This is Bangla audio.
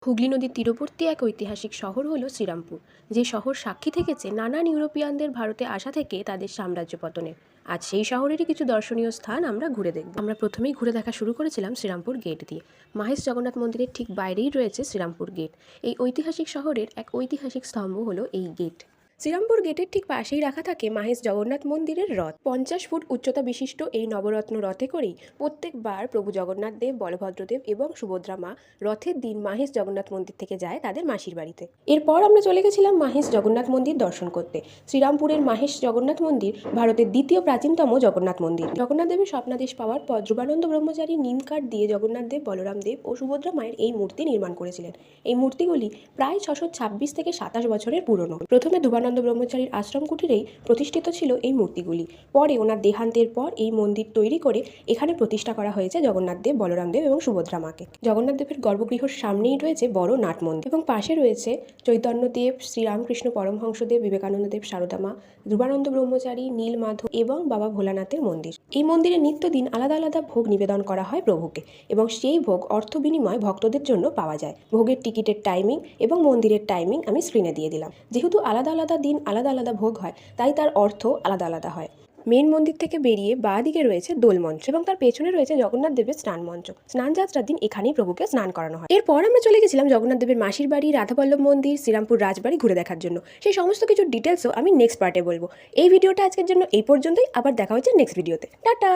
হুগলি নদীর তীরবর্তী এক ঐতিহাসিক শহর হলো শ্রীরামপুর, যে শহর সাক্ষী থেকেছে নানান ইউরোপিয়ানদের ভারতে আসা থেকে তাদের সাম্রাজ্য পতনের। আজ সেই শহরেরই কিছু দর্শনীয় স্থান আমরা ঘুরে দেখব। আমরা প্রথমেই ঘুরে দেখা শুরু করেছিলাম শ্রীরামপুর গেট দিয়ে। মাহেশ জগন্নাথ মন্দিরের ঠিক বাইরেই রয়েছে শ্রীরামপুর গেট। এই ঐতিহাসিক শহরের এক ঐতিহাসিক স্তম্ভ হলো এই গেট। শ্রীরামপুর গেটের ঠিক পাশেই রাখা থাকে মাহেশ জগন্নাথ মন্দিরের রথ। 50 ফুট উচ্চতা বিশিষ্ট এই নবরত্ন রথে করেই প্রত্যেকবার প্রভু জগন্নাথ দেব, বলভদ্রদেব এবং সুভদ্রা মা রথের দিন মাহেশ জগন্নাথ মন্দির থেকে যায় তাদের মাসির বাড়িতে। এরপর আমরা চলে গেছিলাম মাহেশ জগন্নাথ মন্দির দর্শন করতে। শ্রীরামপুরের মাহেশ জগন্নাথ মন্দির ভারতের দ্বিতীয় প্রাচীনতম জগন্নাথ মন্দির। জগন্নাথ দেবের স্বপ্নাদেশ পাওয়ার পর ধ্রুবানন্দ ব্রহ্মচারী নিম কাঠ দিয়ে জগন্নাথ দেব, বলরাম দেব ও সুভদ্রা মায়ের এই মূর্তি নির্মাণ করেছিলেন। এই মূর্তিগুলি প্রায় 626 থেকে 27 বছরের পুরনো। প্রথমে ধ্রুবানন্দ ব্রহ্মচারীর আশ্রম কুটিরেই প্রতিষ্ঠিত ছিল এই মূর্তিগুলি। পরে ওনার দেহান্তের পর এই মন্দির তৈরি করে এখানে প্রতিষ্ঠা করা হয়েছে জগন্নাথ দেব, বলরাম দেব এবং সুভদ্রা মাকে। জগন্নাথ দেবের গর্ভগৃহর সামনেই রয়েছে বড় নাট মন্দির এবং পাশে রয়েছে চৈতন্যদেব, শ্রীরামকৃষ্ণ পরমহংসদেব, বিবেকানন্দ দেব, সারদা মা, ধ্রুবানন্দ ব্রহ্মচারী, নীলমাধব এবং বাবা ভোলানাথের মন্দির। এই মন্দিরে নিত্যদিন আলাদা আলাদা ভোগ নিবেদন করা হয় প্রভুকে এবং সেই ভোগ অর্থ বিনিময় ভক্তদের জন্য পাওয়া যায়। ভোগের টিকিটের টাইমিং এবং মন্দিরের টাইমিং আমি স্ক্রিনে দিয়ে দিলাম। যেহেতু আলাদা আলাদা দিন আলাদা আলাদা ভোগ হয়, তাই তার অর্থ আলাদা আলাদা হয়। মেন মন্দির থেকে বেরিয়ে বাঁ দিকে রয়েছে দোল মঞ্চ এবং তার পেছনে রয়েছে জগন্নাথ দেবের স্নান মঞ্চ। স্নান যাত্রার দিন এখানেই প্রভুকে স্নান করানো হয়। এরপর আমরা চলে গেছিলাম জগন্নাথ দেবের মাসির বাড়ি, রাধাবল্লভ মন্দির, শ্রীরামপুর রাজবাড়ি ঘুরে দেখার জন্য। সেই সমস্ত কিছু ডিটেলসও আমি নেক্সট পার্টে বলবো। এই ভিডিওটা আজকের জন্য এই পর্যন্তই। আবার দেখা হচ্ছে নেক্সট ভিডিওতে। টাটা।